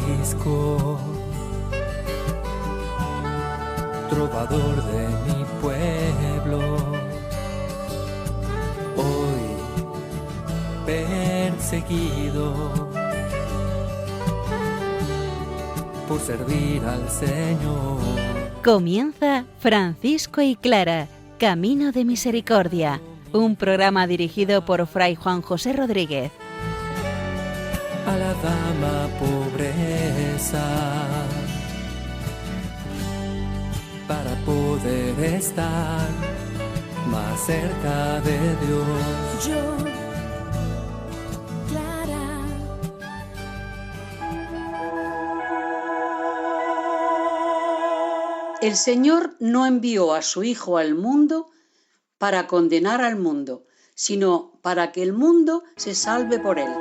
Francisco, trovador de mi pueblo, hoy perseguido por servir al Señor. Comienza Francisco y Clara, Camino de Misericordia, un programa dirigido por Fray Juan José Rodríguez. A la dama pobreza, para poder estar más cerca de Dios. Yo, Clara. El Señor no envió a su Hijo al mundo para condenar al mundo, sino para que el mundo se salve por él.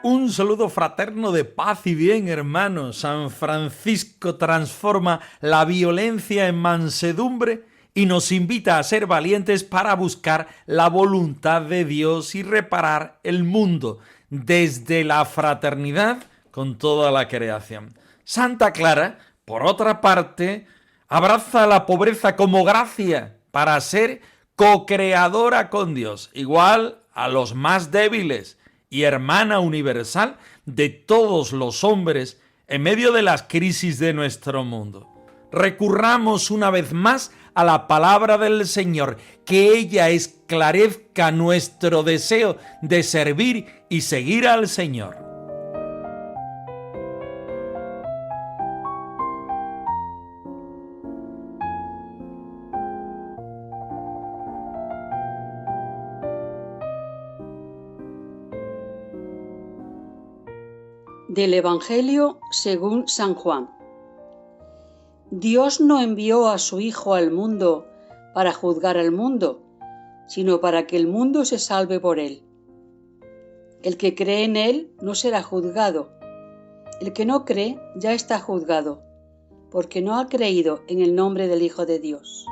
Un saludo fraterno de paz y bien, hermanos. San Francisco transforma la violencia en mansedumbre y nos invita a ser valientes para buscar la voluntad de Dios y reparar el mundo desde la fraternidad con toda la creación. Santa Clara, por otra parte, abraza la pobreza como gracia para ser co-creadora con Dios, igual a los más débiles, y hermana universal de todos los hombres en medio de las crisis de nuestro mundo. Recurramos una vez más a la palabra del Señor, que ella esclarezca nuestro deseo de servir y seguir al Señor. Del Evangelio según San Juan. Dios no envió a su Hijo al mundo para juzgar al mundo, sino para que el mundo se salve por él. El que cree en él no será juzgado. El que no cree ya está juzgado, porque no ha creído en el nombre del Hijo de Dios.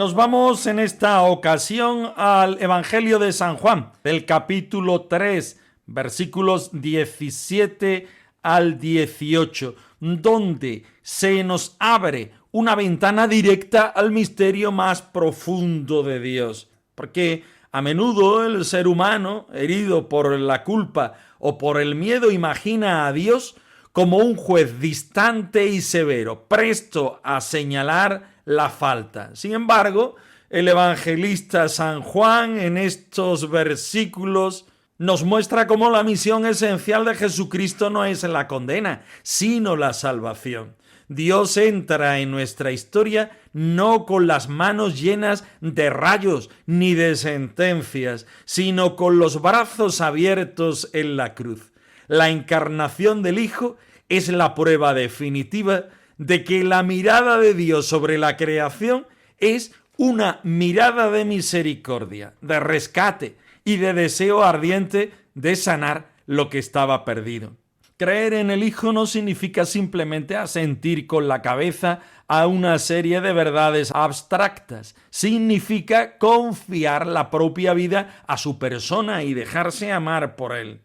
Nos vamos en esta ocasión al Evangelio de San Juan, del capítulo 3, versículos 17 al 18, donde se nos abre una ventana directa al misterio más profundo de Dios. Porque a menudo el ser humano, herido por la culpa o por el miedo, imagina a Dios como un juez distante y severo, presto a señalar la falta. Sin embargo, el evangelista San Juan en estos versículos nos muestra cómo la misión esencial de Jesucristo no es la condena, sino la salvación. Dios entra en nuestra historia no con las manos llenas de rayos ni de sentencias, sino con los brazos abiertos en la cruz. La encarnación del Hijo es la prueba definitiva de que la mirada de Dios sobre la creación es una mirada de misericordia, de rescate y de deseo ardiente de sanar lo que estaba perdido. Creer en el Hijo no significa simplemente asentir con la cabeza a una serie de verdades abstractas. Significa confiar la propia vida a su persona y dejarse amar por Él.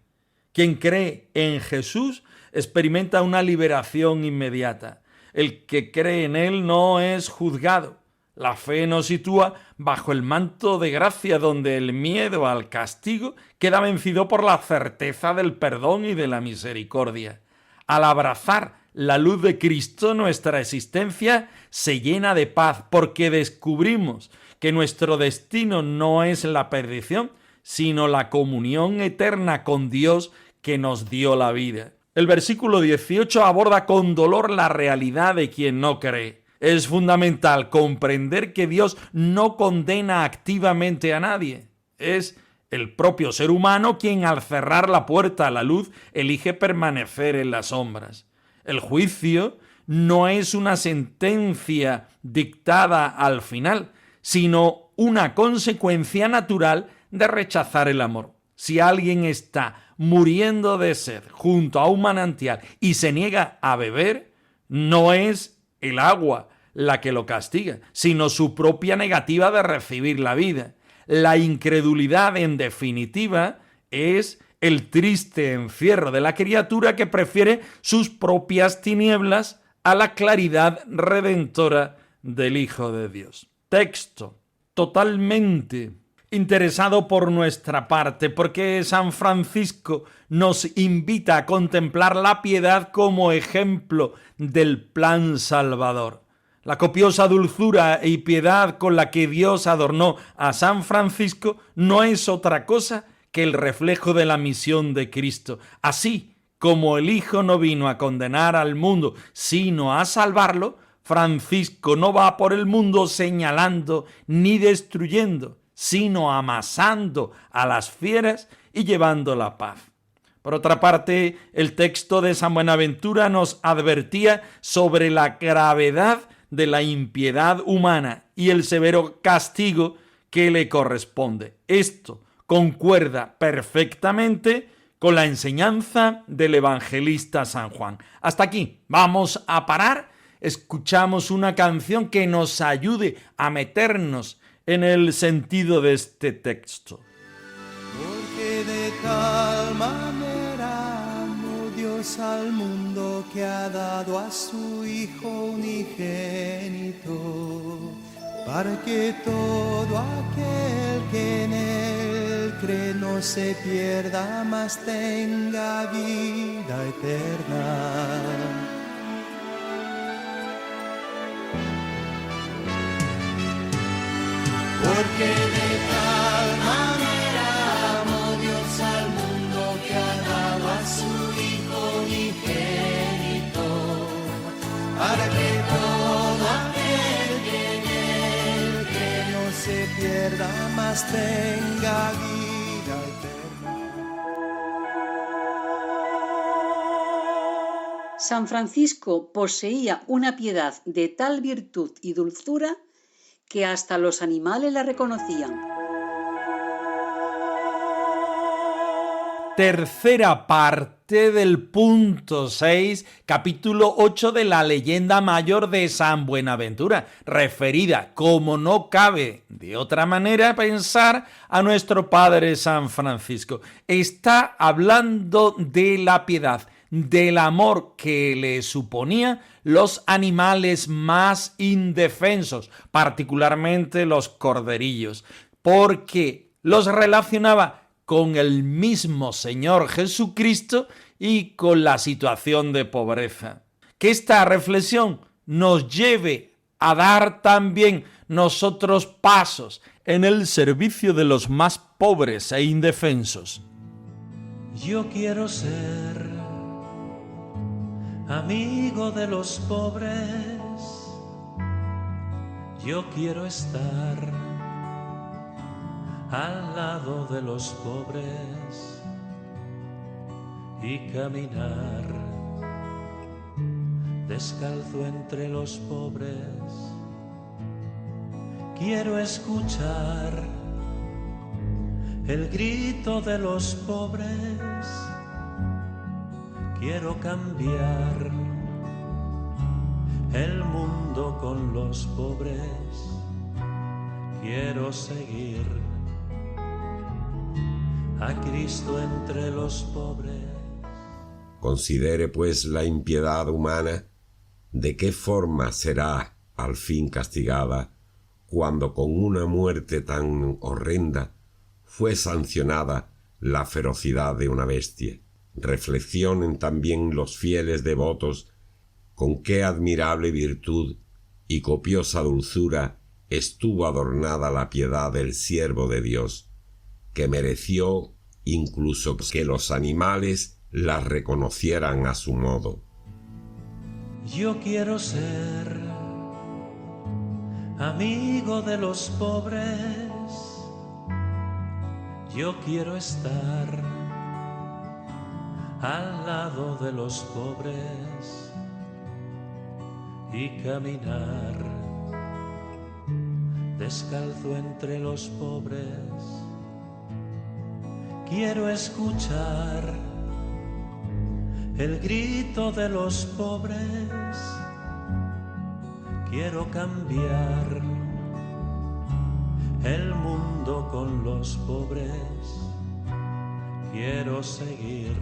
Quien cree en Jesús experimenta una liberación inmediata. El que cree en Él no es juzgado. La fe nos sitúa bajo el manto de gracia donde el miedo al castigo queda vencido por la certeza del perdón y de la misericordia. Al abrazar la luz de Cristo, nuestra existencia se llena de paz porque descubrimos que nuestro destino no es la perdición, sino la comunión eterna con Dios que nos dio la vida. El versículo 18 aborda con dolor la realidad de quien no cree. Es fundamental comprender que Dios no condena activamente a nadie. Es el propio ser humano quien al cerrar la puerta a la luz elige permanecer en las sombras. El juicio no es una sentencia dictada al final, sino una consecuencia natural de rechazar el amor. Si alguien está muriendo de sed junto a un manantial y se niega a beber, no es el agua la que lo castiga, sino su propia negativa de recibir la vida. La incredulidad, en definitiva, es el triste encierro de la criatura que prefiere sus propias tinieblas a la claridad redentora del Hijo de Dios. Texto totalmente interesado por nuestra parte, porque San Francisco nos invita a contemplar la piedad como ejemplo del plan salvador. La copiosa dulzura y piedad con la que Dios adornó a San Francisco no es otra cosa que el reflejo de la misión de Cristo. Así como el Hijo no vino a condenar al mundo, sino a salvarlo, Francisco no va por el mundo señalando ni destruyendo, sino amasando a las fieras y llevando la paz. Por otra parte, el texto de San Buenaventura nos advertía sobre la gravedad de la impiedad humana y el severo castigo que le corresponde. Esto concuerda perfectamente con la enseñanza del evangelista San Juan. Hasta aquí vamos a parar. Escuchamos una canción que nos ayude a meternos en el sentido de este texto. Porque de tal manera amó Dios al mundo que ha dado a su Hijo unigénito, para que todo aquel que en él cree no se pierda, mas tenga vida eterna. Porque de tal manera amó Dios al mundo que ha dado a su Hijo unigénito, para que todo aquel que en él cree no se pierda, mas tenga vida eterna. San Francisco poseía una piedad de tal virtud y dulzura que hasta los animales la reconocían. Tercera parte del punto 6, capítulo 8 de la leyenda mayor de San Buenaventura, referida, como no cabe de otra manera, a pensar a nuestro Padre San Francisco. Está hablando de la piedad, del amor que le suponía los animales más indefensos, particularmente los corderillos, porque los relacionaba con el mismo Señor Jesucristo y con la situación de pobreza. Que esta reflexión nos lleve a dar también nosotros pasos en el servicio de los más pobres e indefensos. Yo quiero ser amigo de los pobres, yo quiero estar al lado de los pobres y caminar descalzo entre los pobres. Quiero escuchar el grito de los pobres. Quiero cambiar el mundo con los pobres. Quiero seguir a Cristo entre los pobres. Considere pues la impiedad humana, de qué forma será al fin castigada cuando con una muerte tan horrenda fue sancionada la ferocidad de una bestia. Reflexionen también los fieles devotos con qué admirable virtud y copiosa dulzura estuvo adornada la piedad del siervo de Dios, que mereció incluso que los animales la reconocieran a su modo. Yo quiero ser amigo de los pobres, yo quiero estar al lado de los pobres y caminar descalzo entre los pobres. Quiero escuchar el grito de los pobres, quiero cambiar el mundo con los pobres, quiero seguir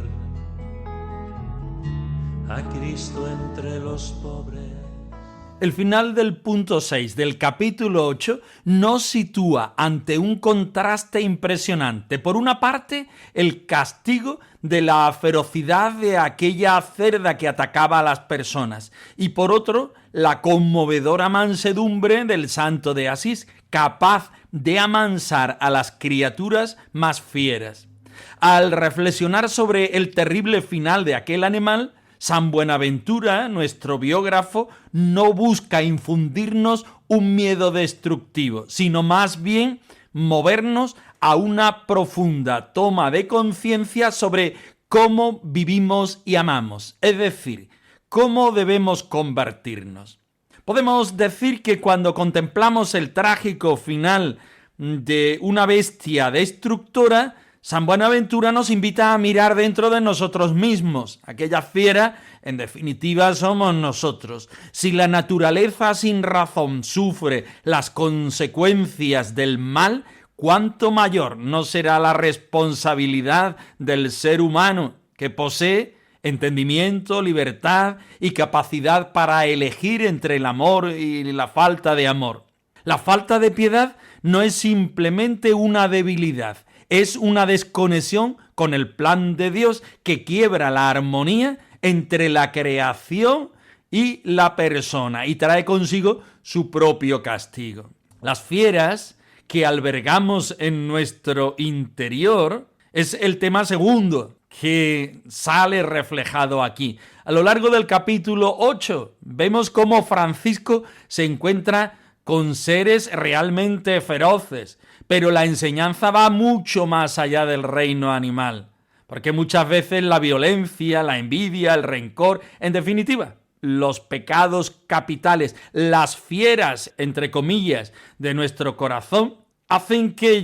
a Cristo entre los pobres. El final del punto 6 del capítulo 8 nos sitúa ante un contraste impresionante. Por una parte, el castigo de la ferocidad de aquella cerda que atacaba a las personas, y por otro, la conmovedora mansedumbre del santo de Asís, capaz de amansar a las criaturas más fieras. Al reflexionar sobre el terrible final de aquel animal, San Buenaventura, nuestro biógrafo, no busca infundirnos un miedo destructivo, sino más bien movernos a una profunda toma de conciencia sobre cómo vivimos y amamos, es decir, cómo debemos convertirnos. Podemos decir que cuando contemplamos el trágico final de una bestia destructora, San Buenaventura nos invita a mirar dentro de nosotros mismos. Aquella fiera, en definitiva, somos nosotros. Si la naturaleza sin razón sufre las consecuencias del mal, ¿cuánto mayor no será la responsabilidad del ser humano que posee entendimiento, libertad y capacidad para elegir entre el amor y la falta de amor? La falta de piedad no es simplemente una debilidad, es una desconexión con el plan de Dios que quiebra la armonía entre la creación y la persona y trae consigo su propio castigo. Las fieras que albergamos en nuestro interior es el tema segundo que sale reflejado aquí. A lo largo del capítulo 8 vemos cómo Francisco se encuentra con seres realmente feroces, pero la enseñanza va mucho más allá del reino animal, porque muchas veces la violencia, la envidia, el rencor, en definitiva, los pecados capitales, las fieras, entre comillas, de nuestro corazón, hacen que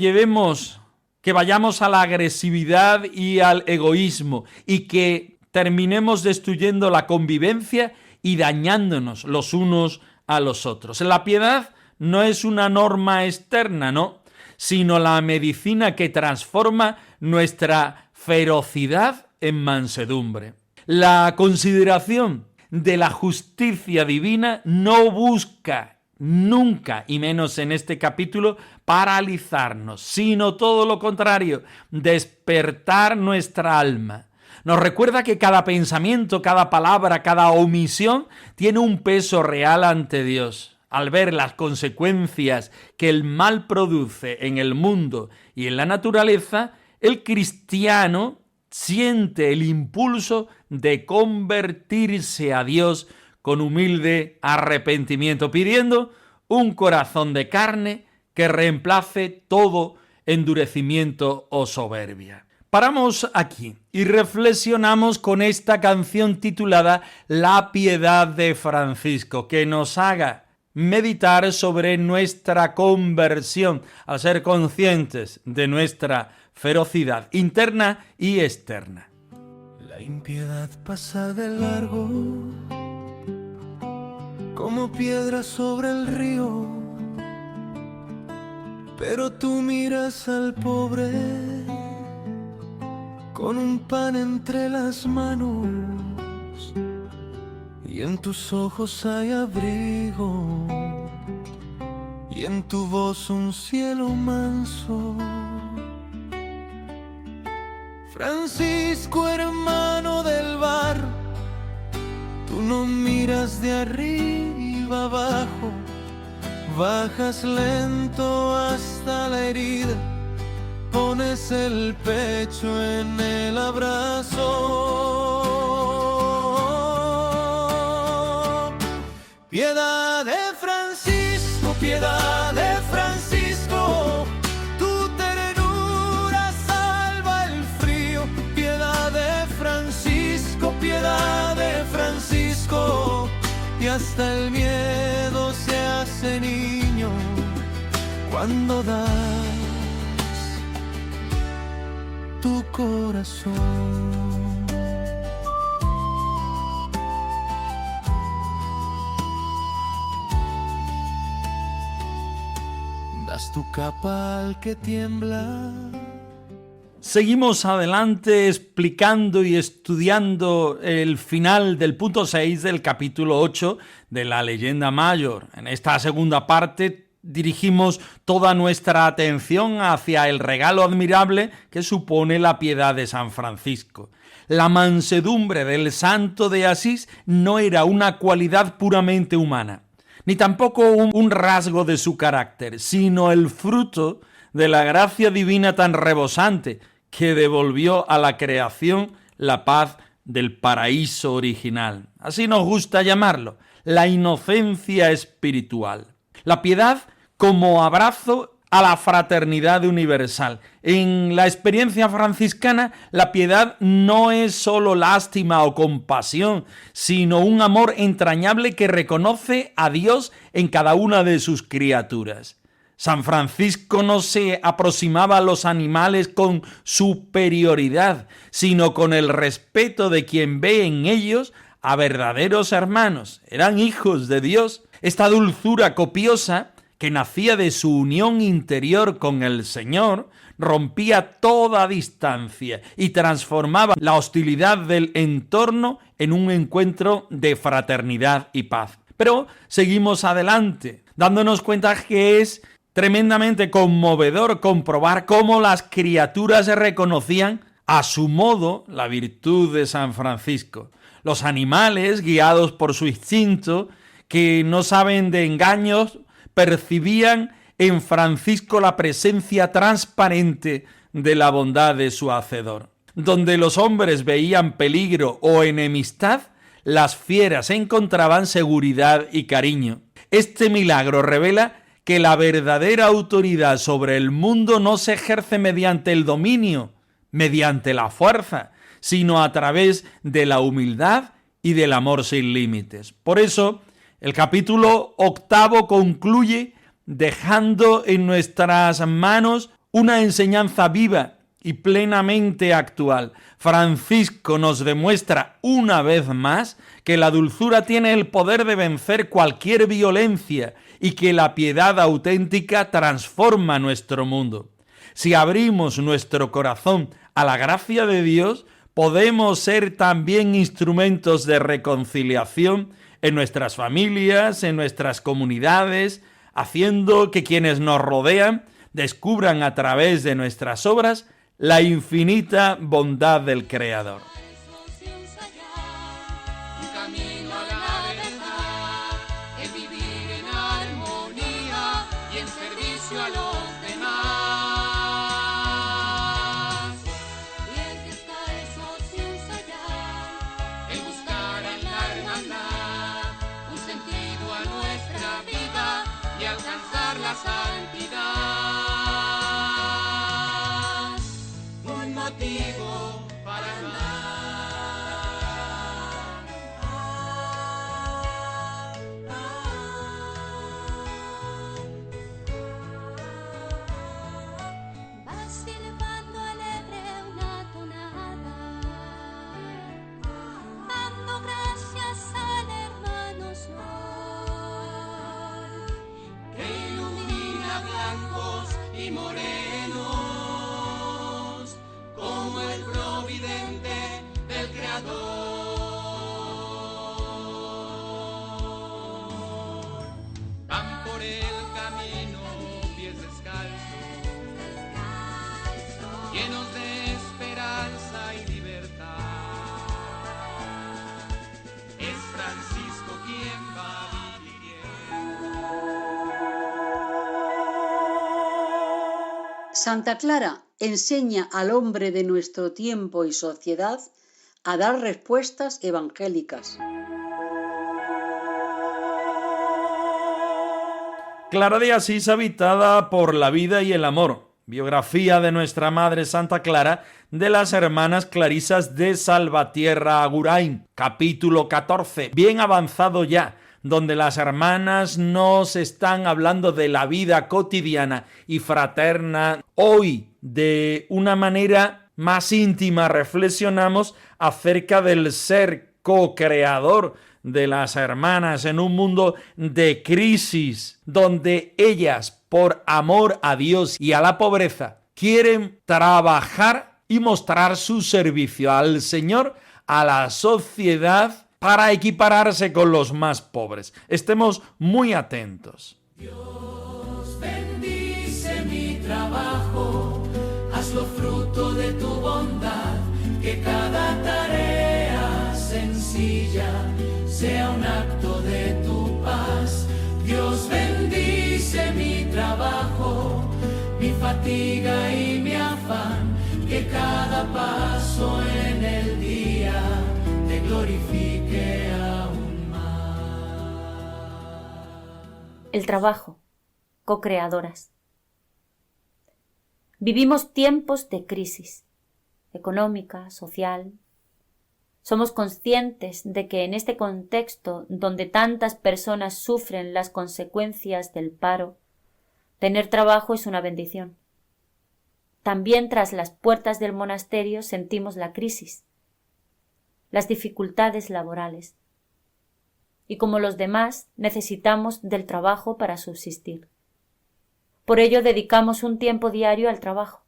vayamos a la agresividad y al egoísmo y que terminemos destruyendo la convivencia y dañándonos los unos a los otros. La piedad no es una norma externa, no, sino la medicina que transforma nuestra ferocidad en mansedumbre. La consideración de la justicia divina no busca nunca, y menos en este capítulo, paralizarnos, sino todo lo contrario, despertar nuestra alma. Nos recuerda que cada pensamiento, cada palabra, cada omisión tiene un peso real ante Dios. Al ver las consecuencias que el mal produce en el mundo y en la naturaleza, el cristiano siente el impulso de convertirse a Dios con humilde arrepentimiento, pidiendo un corazón de carne que reemplace todo endurecimiento o soberbia. Paramos aquí y reflexionamos con esta canción titulada La piedad de Francisco, que nos haga meditar sobre nuestra conversión al ser conscientes de nuestra ferocidad interna y externa. La impiedad pasa de largo como piedra sobre el río, pero tú miras al pobre con un pan entre las manos y en tus ojos hay abrigo y en tu voz un cielo manso. Francisco, hermano del barro, tú no miras de arriba abajo, bajas lento hasta la herida, pones el pecho en el abrazo. Piedad de Francisco, piedad de Francisco, tu ternura salva el frío. Piedad de Francisco, piedad de Francisco, y hasta el miedo se hace niño cuando das tu corazón. Das tu capa al que tiembla. Seguimos adelante explicando y estudiando el final del punto 6 del capítulo 8 de la Leyenda Mayor. En esta segunda parte dirigimos toda nuestra atención hacia el regalo admirable que supone la piedad de San Francisco. La mansedumbre del santo de Asís no era una cualidad puramente humana, ni tampoco un rasgo de su carácter, sino el fruto de la gracia divina tan rebosante que devolvió a la creación la paz del paraíso original. Así nos gusta llamarlo, la inocencia espiritual. La piedad como abrazo a la fraternidad universal. En la experiencia franciscana, la piedad no es solo lástima o compasión, sino un amor entrañable que reconoce a Dios en cada una de sus criaturas. San Francisco no se aproximaba a los animales con superioridad, sino con el respeto de quien ve en ellos a verdaderos hermanos. Eran hijos de Dios. Esta dulzura copiosa, que nacía de su unión interior con el Señor, rompía toda distancia y transformaba la hostilidad del entorno en un encuentro de fraternidad y paz. Pero seguimos adelante, dándonos cuenta que es tremendamente conmovedor comprobar cómo las criaturas reconocían a su modo la virtud de San Francisco. Los animales, guiados por su instinto, que no saben de engaños, percibían en Francisco la presencia transparente de la bondad de su Hacedor. Donde los hombres veían peligro o enemistad, las fieras encontraban seguridad y cariño. Este milagro revela que la verdadera autoridad sobre el mundo no se ejerce mediante el dominio, mediante la fuerza, sino a través de la humildad y del amor sin límites. Por eso, el capítulo 8 concluye dejando en nuestras manos una enseñanza viva y plenamente actual. Francisco nos demuestra una vez más que la dulzura tiene el poder de vencer cualquier violencia y que la piedad auténtica transforma nuestro mundo. Si abrimos nuestro corazón a la gracia de Dios, podemos ser también instrumentos de reconciliación en nuestras familias, en nuestras comunidades, haciendo que quienes nos rodean descubran a través de nuestras obras la infinita bondad del Creador. Santa Clara enseña al hombre de nuestro tiempo y sociedad a dar respuestas evangélicas. Clara de Asís, habitada por la vida y el amor. Biografía de nuestra Madre Santa Clara de las Hermanas Clarisas de Salvatierra Agurain. Capítulo 14. Bien avanzado ya, donde las hermanas nos están hablando de la vida cotidiana y fraterna hoy de una manera más íntima reflexionamos acerca del ser co-creador de las hermanas en un mundo de crisis, donde ellas, por amor a Dios y a la pobreza, quieren trabajar y mostrar su servicio al Señor, a la sociedad, para equipararse con los más pobres. Estemos muy atentos. Dios bendice mi trabajo, hazlo fruto de tu bondad, que cada tarea sencilla sea un acto de tu paz. Dios bendice mi trabajo, mi fatiga y mi afán, que cada paso en el día te glorifique aún más. El trabajo, co-creadoras. Vivimos tiempos de crisis económica, social. Somos conscientes de que en este contexto donde tantas personas sufren las consecuencias del paro, tener trabajo es una bendición. También tras las puertas del monasterio sentimos la crisis, las dificultades laborales. Y como los demás, necesitamos del trabajo para subsistir. Por ello dedicamos un tiempo diario al trabajo,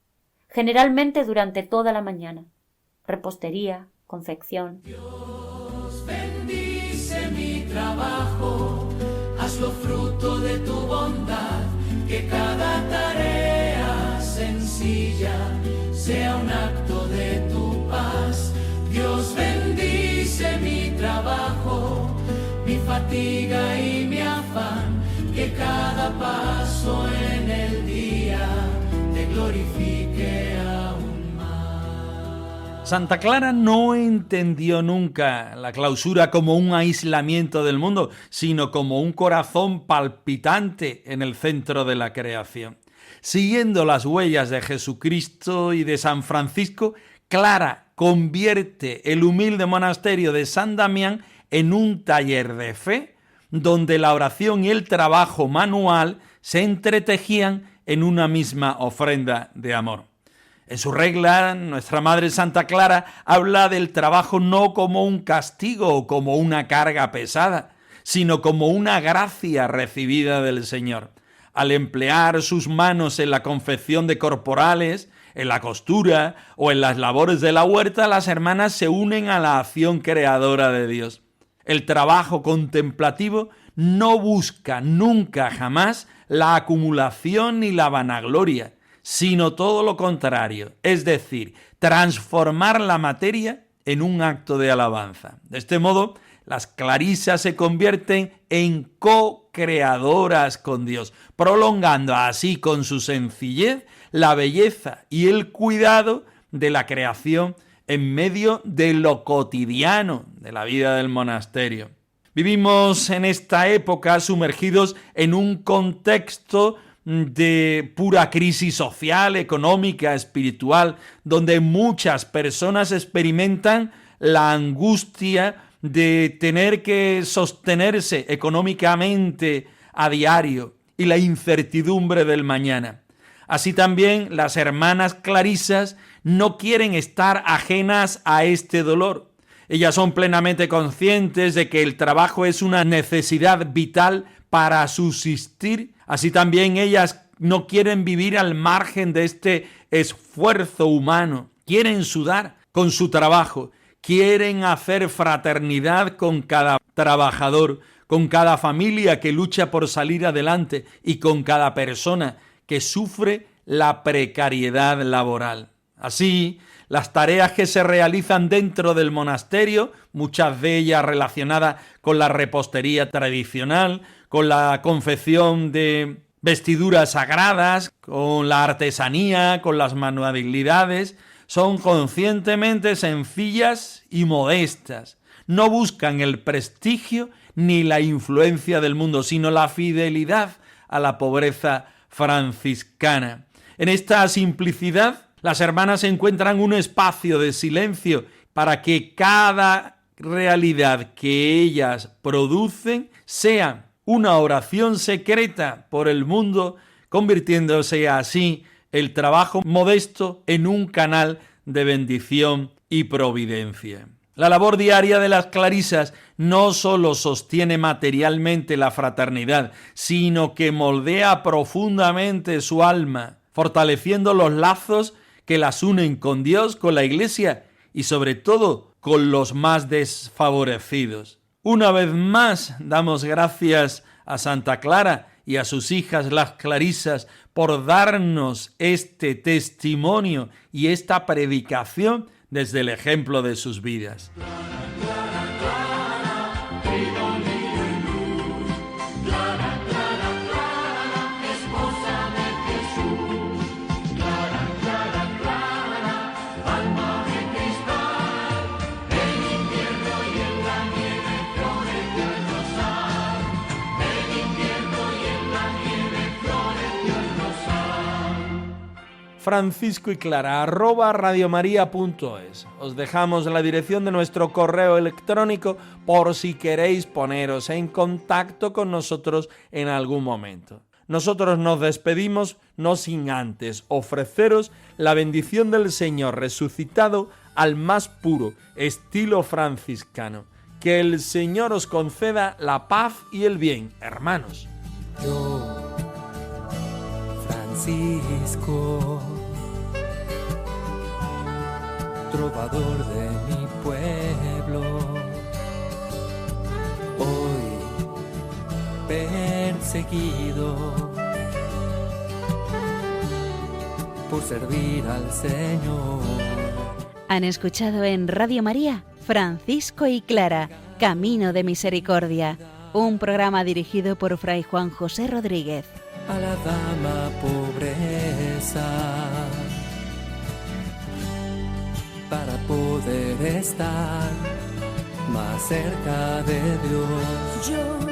generalmente durante toda la mañana. Repostería, confección. Dios bendice mi trabajo, hazlo fruto de tu bondad, que cada tarea sencilla sea un acto de tu paz. Dios bendice mi trabajo, mi fatiga y mi afán, que cada paso en el día te glorifique aún más. Santa Clara no entendió nunca la clausura como un aislamiento del mundo, sino como un corazón palpitante en el centro de la creación. Siguiendo las huellas de Jesucristo y de San Francisco, Clara convierte el humilde monasterio de San Damián en un taller de fe, donde la oración y el trabajo manual se entretejían en una misma ofrenda de amor. En su regla, nuestra Madre Santa Clara habla del trabajo no como un castigo o como una carga pesada, sino como una gracia recibida del Señor. Al emplear sus manos en la confección de corporales, en la costura o en las labores de la huerta, las hermanas se unen a la acción creadora de Dios. El trabajo contemplativo no busca nunca jamás la acumulación ni la vanagloria, sino todo lo contrario, es decir, transformar la materia en un acto de alabanza. De este modo, las clarisas se convierten en co-creadoras con Dios, prolongando así con su sencillez la belleza y el cuidado de la creación en medio de lo cotidiano de la vida del monasterio. Vivimos en esta época sumergidos en un contexto de pura crisis social, económica, espiritual, donde muchas personas experimentan la angustia de tener que sostenerse económicamente a diario y la incertidumbre del mañana. Así también las hermanas clarisas no quieren estar ajenas a este dolor. Ellas son plenamente conscientes de que el trabajo es una necesidad vital para subsistir. Así también ellas no quieren vivir al margen de este esfuerzo humano. Quieren sudar con su trabajo. Quieren hacer fraternidad con cada trabajador, con cada familia que lucha por salir adelante y con cada persona que sufre la precariedad laboral. Así, las tareas que se realizan dentro del monasterio, muchas de ellas relacionadas con la repostería tradicional, con la confección de vestiduras sagradas, con la artesanía, con las manualidades, son conscientemente sencillas y modestas. No buscan el prestigio ni la influencia del mundo, sino la fidelidad a la pobreza franciscana. En esta simplicidad, las hermanas encuentran un espacio de silencio para que cada realidad que ellas producen sea una oración secreta por el mundo, convirtiéndose así el trabajo modesto en un canal de bendición y providencia. La labor diaria de las clarisas no solo sostiene materialmente la fraternidad, sino que moldea profundamente su alma, fortaleciendo los lazos que las unen con Dios, con la Iglesia y sobre todo con los más desfavorecidos. Una vez más damos gracias a Santa Clara y a sus hijas las clarisas por darnos este testimonio y esta predicación desde el ejemplo de sus vidas. Francisco y Clara @radiomaria.es. Os dejamos la dirección de nuestro correo electrónico por si queréis poneros en contacto con nosotros en algún momento. Nosotros nos despedimos no sin antes ofreceros la bendición del Señor resucitado al más puro estilo franciscano. Que el Señor os conceda la paz y el bien, hermanos. Yo, Francisco, trovador de mi pueblo, hoy perseguido por servir al Señor. Han escuchado en Radio María Francisco y Clara, Camino de Misericordia, un programa dirigido por Fray Juan José Rodríguez. A la dama pobreza, para poder estar más cerca de Dios. Yo